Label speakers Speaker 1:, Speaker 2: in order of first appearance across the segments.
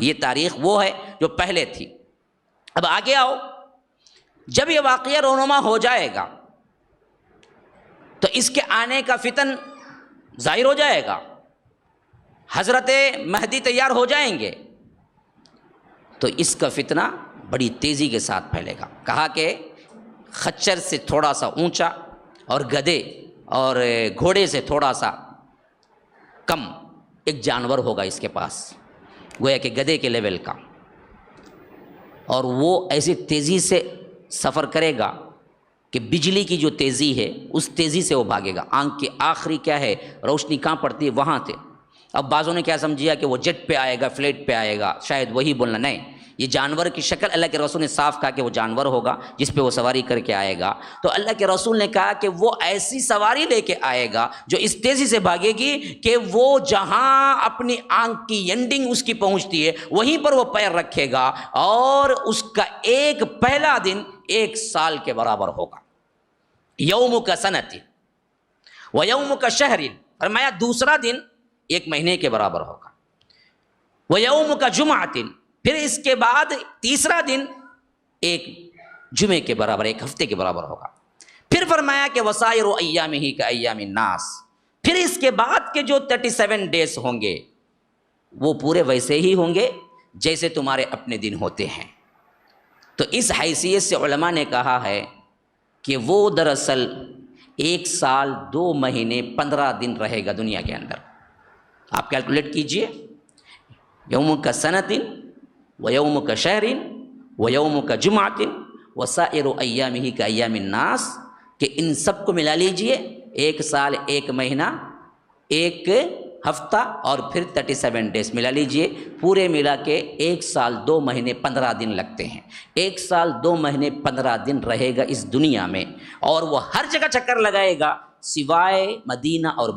Speaker 1: یہ تاریخ وہ ہے جو پہلے تھی۔ اب آگے آؤ، جب یہ واقعہ رونما ہو جائے گا تو اس کے آنے کا فتن ظاہر ہو جائے گا، حضرت مہدی تیار ہو جائیں گے، تو اس کا فتنہ بڑی تیزی کے ساتھ پھیلے گا۔ کہا کہ خچر سے تھوڑا سا اونچا اور گدھے اور گھوڑے سے تھوڑا سا کم ایک جانور ہوگا اس کے پاس، گویا کہ گدھے کے لیول کا، اور وہ ایسی تیزی سے سفر کرے گا کہ بجلی کی جو تیزی ہے اس تیزی سے وہ بھاگے گا۔ آنکھ کی آخری کیا ہے روشنی کہاں پڑتی ہے وہاں تھے۔ اب بعضوں نے کیا سمجھیا کہ وہ جٹ پہ آئے گا، فلیٹ پہ آئے گا، شاید وہی بولنا، نہیں، یہ جانور کی شکل اللہ کے رسول نے صاف کہا کہ وہ جانور ہوگا جس پہ وہ سواری کر کے آئے گا۔ تو اللہ کے رسول نے کہا کہ وہ ایسی سواری لے کے آئے گا جو اس تیزی سے بھاگے گی کہ وہ جہاں اپنی آنکھ کی اینڈنگ اس کی پہنچتی ہے وہیں پر وہ پیر رکھے گا، اور اس کا ایک پہلا دن 1 سال کے برابر ہوگا۔ یوم کا سنت و یوم کا شہر، فرمایا دوسرا دن 1 مہینے کے برابر ہوگا۔ وہ یوم کا جمعۃ، پھر اس کے بعد تیسرا دن 1 جمعے کے برابر، 1 ہفتے کے برابر ہوگا۔ پھر فرمایا کہ وسائر ایامہ کا ایام الناس، پھر اس کے بعد کے جو 37 ڈیز ہوں گے وہ پورے ویسے ہی ہوں گے جیسے تمہارے اپنے دن ہوتے ہیں۔ تو اس حیثیت سے علماء نے کہا ہے کہ وہ دراصل 1 سال 2 مہینے 15 دن رہے گا دنیا کے اندر۔ آپ کیلکولیٹ کیجئے، یوم کا سنت و یوم کا شہر و یوم کا جمعۃ وسائر ایامہ کا ایام الناس، کہ ان سب کو ملا لیجئے، 1 سال 1 مہینہ 1 ہفتہ اور پھر 37 ڈیز ملا لیجئے، پورے ملا کے 1 سال 2 مہینے 15 دن لگتے ہیں۔ 1 سال 2 مہینے 15 دن رہے گا اس دنیا میں، اور وہ ہر جگہ چکر لگائے گا سوائے مدینہ اور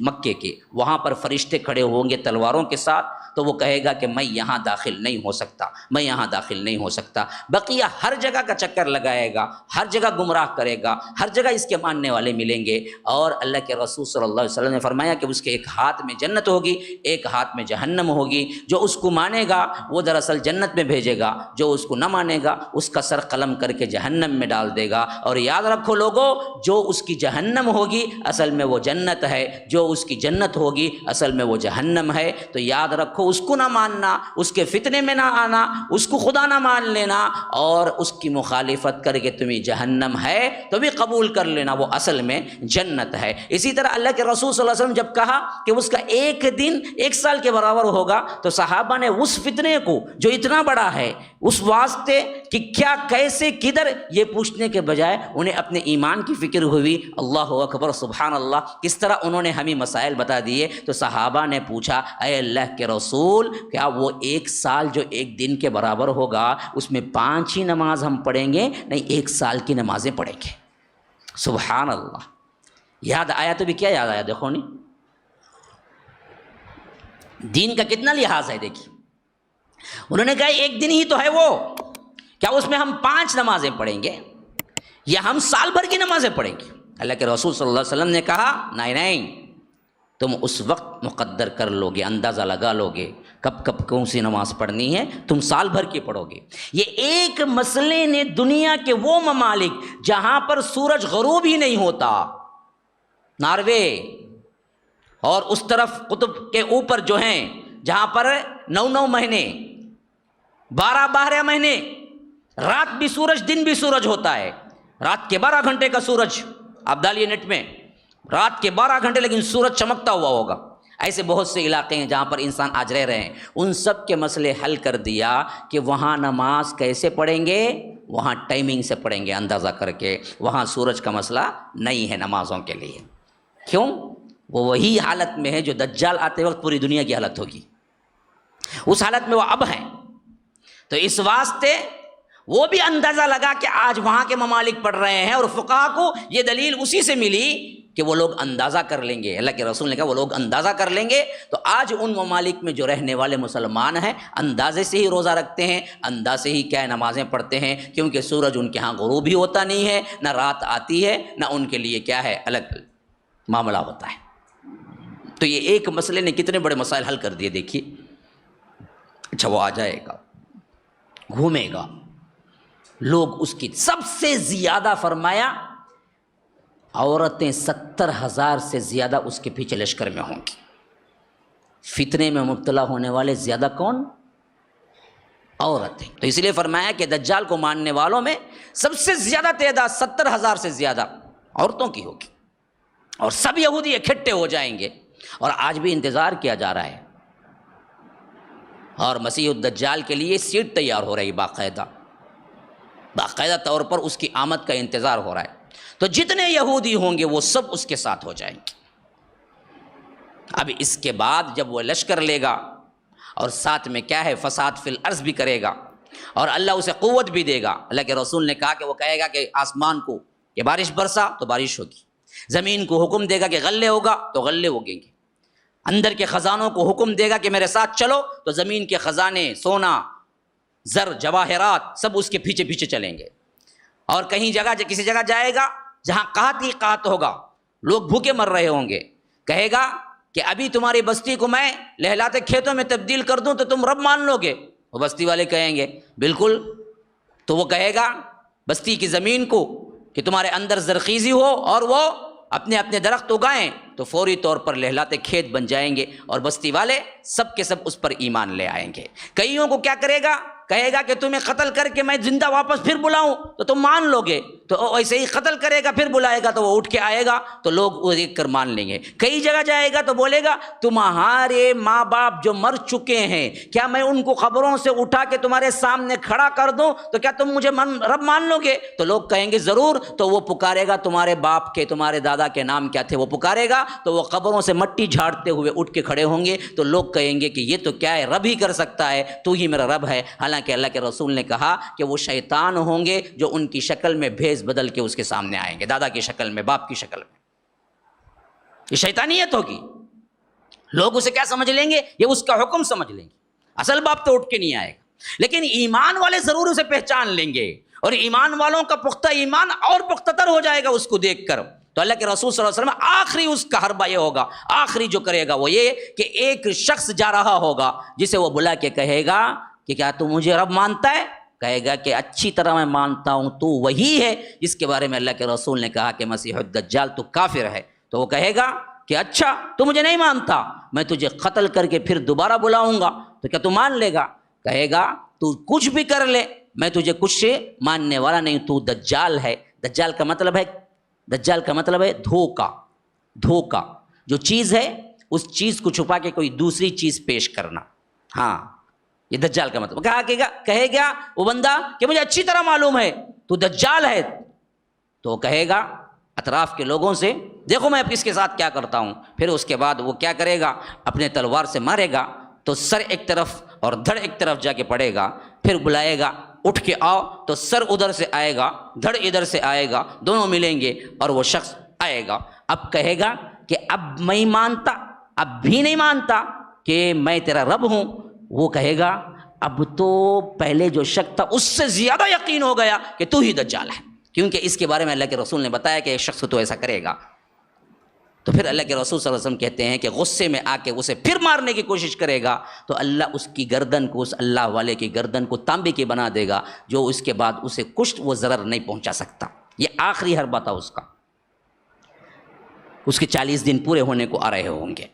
Speaker 1: مکے کے۔ وہاں پر فرشتے کھڑے ہوں گے تلواروں کے ساتھ، تو وہ کہے گا کہ میں یہاں داخل نہیں ہو سکتا، میں یہاں داخل نہیں ہو سکتا۔ بقیہ ہر جگہ کا چکر لگائے گا، ہر جگہ گمراہ کرے گا، ہر جگہ اس کے ماننے والے ملیں گے۔ اور اللہ کے رسول صلی اللہ علیہ وسلم نے فرمایا کہ اس کے ایک ہاتھ میں جنت ہوگی، ایک ہاتھ میں جہنم ہوگی۔ جو اس کو مانے گا وہ دراصل جنت میں بھیجے گا، جو اس کو نہ مانے گا اس کا سر قلم کر کے جہنم میں ڈال دے گا۔ اور یاد رکھو لوگو، جو اس کی جہنم ہوگی اصل میں وہ جنت ہے، جو اس کی جنت ہوگی اصل میں وہ جہنم ہے۔ تو یاد رکھو، اس کو نہ ماننا، اس کے فتنے میں نہ آنا، اس کو خدا نہ مان لینا، اور اس کی مخالفت کر کے تمہیں جہنم ہے تو بھی قبول کر لینا، وہ اصل میں جنت ہے۔ اسی طرح اللہ کے رسول صلی اللہ علیہ وسلم جب کہا کہ اس کا 1 دن 1 سال کے برابر ہوگا، تو صحابہ نے اس فتنے کو جو اتنا بڑا ہے، اس واسطے کہ کیا، کیسے، کدھر، یہ پوچھنے کے بجائے انہیں اپنے ایمان کی فکر ہوئی۔ اللہ اکبر، سبحان اللہ، کس طرح انہوں نے ہمیں مسائل بتا دیے۔ تو صحابہ نے پوچھا، اے اللہ کے رسول، کیا وہ 1 سال جو 1 دن کے برابر ہوگا اس میں 5 ہی نماز ہم پڑھیں گے؟ نہیں، 1 سال کی نمازیں پڑھیں گے۔ سبحان اللہ، یاد آیا تو بھی کیا یاد آیا، دیکھو نہیں، دین کا کتنا لحاظ ہے۔ دیکھیے، انہوں نے کہا 1 دن ہی تو ہے وہ، کیا اس میں ہم 5 نمازیں پڑھیں گے یا ہم سال بھر کی نمازیں پڑھیں گے؟ اللہ کے رسول صلی اللہ علیہ وسلم نے کہا، نہیں نہیں، تم اس وقت مقدر کر لو گے، اندازہ لگا لو گے کب کب کون سی نماز پڑھنی ہے، تم سال بھر کی پڑھو گے۔ یہ ایک مسئلے نے دنیا کے وہ ممالک جہاں پر سورج غروب ہی نہیں ہوتا، ناروے اور اس طرف قطب کے اوپر جو ہیں جہاں پر 9 مہینے 12 مہینے رات بھی سورج دن بھی سورج ہوتا ہے، رات کے 12 گھنٹے کا سورج آپ ڈالیے نیٹ میں، رات کے 12 گھنٹے لیکن سورج چمکتا ہوا ہوگا۔ ایسے بہت سے علاقے ہیں جہاں پر انسان آج رہ رہے ہیں، ان سب کے مسئلے حل کر دیا کہ وہاں نماز کیسے پڑھیں گے، وہاں ٹائمنگ سے پڑھیں گے، اندازہ کر کے۔ وہاں سورج کا مسئلہ نہیں ہے نمازوں کے لیے۔ کیوں؟ وہ وہی حالت میں ہے جو دجال آتے وقت پوری دنیا کی حالت ہوگی، اس حالت میں وہ اب ہیں۔ تو اس واسطے وہ بھی اندازہ لگا کہ آج وہاں کے ممالک پڑھ رہے ہیں، اور فقہا کو یہ دلیل اسی سے ملی کہ وہ لوگ اندازہ کر لیں گے۔ اللہ کے رسول نے کہا وہ لوگ اندازہ کر لیں گے۔ تو آج ان ممالک میں جو رہنے والے مسلمان ہیں اندازے سے ہی روزہ رکھتے ہیں، اندازے ہی کیا نمازیں پڑھتے ہیں، کیونکہ سورج ان کے ہاں غروب ہی ہوتا نہیں ہے، نہ رات آتی ہے، نہ ان کے لیے کیا ہے الگ معاملہ ہوتا ہے۔ تو یہ ایک مسئلے نے کتنے بڑے مسائل حل کر دیے۔ دیکھیے اچھا وہ آ جائے گا، گھومے گا، لوگ اس کی سب سے زیادہ فرمایا عورتیں 70,000 سے زیادہ اس کے پیچھے لشکر میں ہوں گی۔ فتنے میں مبتلا ہونے والے زیادہ کون؟ عورتیں۔ تو اس لیے فرمایا کہ دجال کو ماننے والوں میں سب سے زیادہ تعداد 70,000 سے زیادہ عورتوں کی ہوگی، اور سب یہودی اکٹھے ہو جائیں گے، اور آج بھی انتظار کیا جا رہا ہے، اور مسیح الدجال کے لیے سیٹ تیار ہو رہی باقاعدہ طور پر اس کی آمد کا انتظار ہو رہا ہے۔ تو جتنے یہودی ہوں گے وہ سب اس کے ساتھ ہو جائیں گے۔ اب اس کے بعد جب وہ لشکر لے گا اور ساتھ میں کیا ہے، فساد فی الارض بھی کرے گا، اور اللہ اسے قوت بھی دے گا۔ اللہ کے رسول نے کہا کہ وہ کہے گا کہ آسمان کو کہ بارش برسا تو بارش ہوگی، زمین کو حکم دے گا کہ غلے ہوگا تو غلے ہوگیں گے، اندر کے خزانوں کو حکم دے گا کہ میرے ساتھ چلو تو زمین کے خزانے، سونا، زر، جواہرات سب اس کے پیچھے پیچھے چلیں گے۔ اور کہیں جگہ کسی جگہ جائے گا جہاں قحط ہی قحط ہوگا، لوگ بھوکے مر رہے ہوں گے، کہے گا کہ ابھی تمہاری بستی کو میں لہلاتے کھیتوں میں تبدیل کر دوں تو تم رب مان لو گے؟ وہ بستی والے کہیں گے بالکل۔ تو وہ کہے گا بستی کی زمین کو کہ تمہارے اندر زرخیزی ہو اور وہ اپنے اپنے درخت اگائیں، تو فوری طور پر لہلاتے کھیت بن جائیں گے، اور بستی والے سب کے سب اس پر ایمان لے آئیں گے۔ کئیوں کو کیا کرے گا، کہے گا کہ تمہیں قتل کر کے میں زندہ واپس پھر بلاؤں تو تم مان لو گے، تو ایسے ہی قتل کرے گا پھر بلائے گا تو وہ اٹھ کے آئے گا تو لوگ وہ دیکھ کر مان لیں گے۔ کئی جگہ جائے گا تو بولے گا تمہارے ماں باپ جو مر چکے ہیں، کیا میں ان کو قبروں سے اٹھا کے تمہارے سامنے کھڑا کر دوں تو کیا تم مجھے رب مان لو گے؟ تو لوگ کہیں گے ضرور۔ تو وہ پکارے گا تمہارے باپ کے، تمہارے دادا کے نام کیا تھے، وہ پکارے گا تو وہ قبروں سے مٹی جھاڑتے ہوئے اٹھ کے کھڑے ہوں گے، تو لوگ کہیں گے کہ یہ تو کیا ہے، رب ہی کر سکتا ہے، تو ہی میرا رب ہے۔ حالانکہ اللہ کے رسول نے کہا کہ وہ شیطان ہوں گے جو ان کی شکل میں بھیس بدل کے اس کے سامنے آئیں گے، دادا کی شکل میں، باپ کی شکل میں۔ یہ شیطانیت ہوگی۔ لوگ اسے کیا سمجھ لیں گے؟ یہ اس کا حکم سمجھ لیں گے، اصل باپ تو اٹھ کے نہیں آئے گا۔ لیکن ایمان والے ضرور اسے پہچان لیں گے، اور ایمان والوں کا پختہ ایمان اور پختہ تر ہو جائے گا اس کو دیکھ کر۔ تو اللہ کے رسول صلی اللہ علیہ وسلم آخری اس کا حربہ یہ ہوگا، آخری جو کرے گا وہ یہ کہ ایک شخص جا رہا ہوگا جسے وہ بلا کے کہے گا کہ کیا تو مجھے رب مانتا ہے؟ کہے گا کہ اچھی طرح میں مانتا ہوں، تو وہی ہے جس کے بارے میں اللہ کے رسول نے کہا کہ مسیح الدجال تو کافر ہے۔ تو وہ کہے گا کہ اچھا تو مجھے نہیں مانتا، میں تجھے قتل کر کے پھر دوبارہ بلاؤں گا تو کیا تو مان لے گا؟ کہے گا تو کچھ بھی کر لے، میں تجھے کچھ سے ماننے والا نہیں، تو دجال ہے۔ دجال کا مطلب ہے دھوکا۔ دھوکا جو چیز ہے اس چیز کو چھپا کے کوئی دوسری چیز پیش کرنا، ہاں یہ دجال کا مطلب۔ کہے گا وہ بندہ کہ مجھے اچھی طرح معلوم ہے تو دجال ہے، تو وہ کہے گا اطراف کے لوگوں سے دیکھو میں اب اس کے ساتھ کیا کرتا ہوں۔ پھر اس کے بعد وہ کیا کرے گا، اپنے تلوار سے مارے گا تو سر ایک طرف اور دھڑ ایک طرف جا کے پڑے گا، پھر بلائے گا اٹھ کے آؤ تو سر ادھر سے آئے گا، دھڑ ادھر سے آئے گا، دونوں ملیں گے اور وہ شخص آئے گا۔ اب کہے گا کہ اب میں مانتا، اب بھی نہیں مانتا کہ میں تیرا رب ہوں۔ وہ کہے گا اب تو پہلے جو شک تھا اس سے زیادہ یقین ہو گیا کہ تو ہی دجال ہے، کیونکہ اس کے بارے میں اللہ کے رسول نے بتایا کہ ایک شخص تو ایسا کرے گا۔ تو پھر اللہ کے رسول صلی اللہ علیہ وسلم کہتے ہیں کہ غصے میں آ کے اسے پھر مارنے کی کوشش کرے گا تو اللہ اس کی گردن کو، اس اللہ والے کی گردن کو تانبے کی بنا دے گا، جو اس کے بعد اسے کچھ وہ ضرر نہیں پہنچا سکتا۔ یہ آخری حربہ تھا اس کا۔ اس کے 40 دن پورے ہونے کو آ رہے ہوں گے۔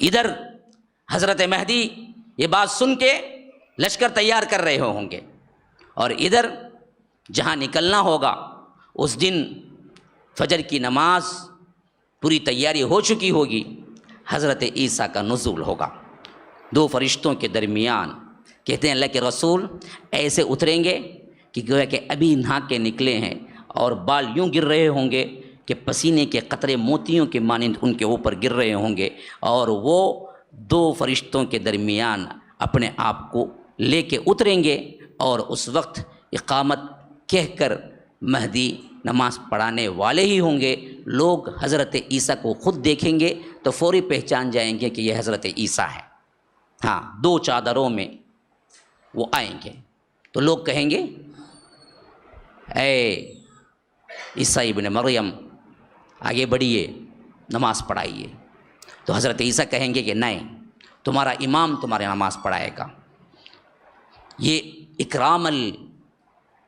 Speaker 1: ادھر حضرت مہدی یہ بات سن کے لشکر تیار کر رہے ہوں گے، اور ادھر جہاں نکلنا ہوگا اس دن فجر کی نماز پوری تیاری ہو چکی ہوگی، حضرت عیسیٰ کا نزول ہوگا 2 فرشتوں کے درمیان۔ کہتے ہیں اللہ کے رسول ایسے اتریں گے کہ گویا کہ ابھی نہا کے نکلے ہیں، اور بال یوں گر رہے ہوں گے کہ پسینے کے قطرے موتیوں کے مانند ان کے اوپر گر رہے ہوں گے، اور وہ 2 فرشتوں کے درمیان اپنے آپ کو لے کے اتریں گے، اور اس وقت اقامت کہہ کر مہدی نماز پڑھانے والے ہی ہوں گے۔ لوگ حضرت عیسیٰ کو خود دیکھیں گے تو فوری پہچان جائیں گے کہ یہ حضرت عیسیٰ ہے۔ ہاں 2 چادروں میں وہ آئیں گے تو لوگ کہیں گے اے عیسیٰ ابن مریم آگے بڑھیے، نماز پڑھائیے۔ تو حضرت عیسیٰ کہیں گے کہ نہیں، تمہارا امام تمہارے نماز پڑھائے گا۔ یہ اکرام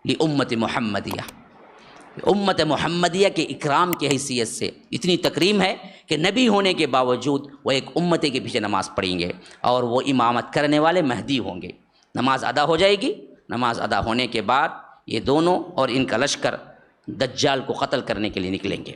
Speaker 1: لامت محمدیہ، امت محمدیہ کے اکرام کی حیثیت سے اتنی تکریم ہے کہ نبی ہونے کے باوجود وہ ایک امتی کے پیچھے نماز پڑھیں گے، اور وہ امامت کرنے والے مہدی ہوں گے۔ نماز ادا ہو جائے گی، نماز ادا ہونے کے بعد یہ دونوں اور ان کا لشکر دجال کو قتل کرنے کے لیے نکلیں گے۔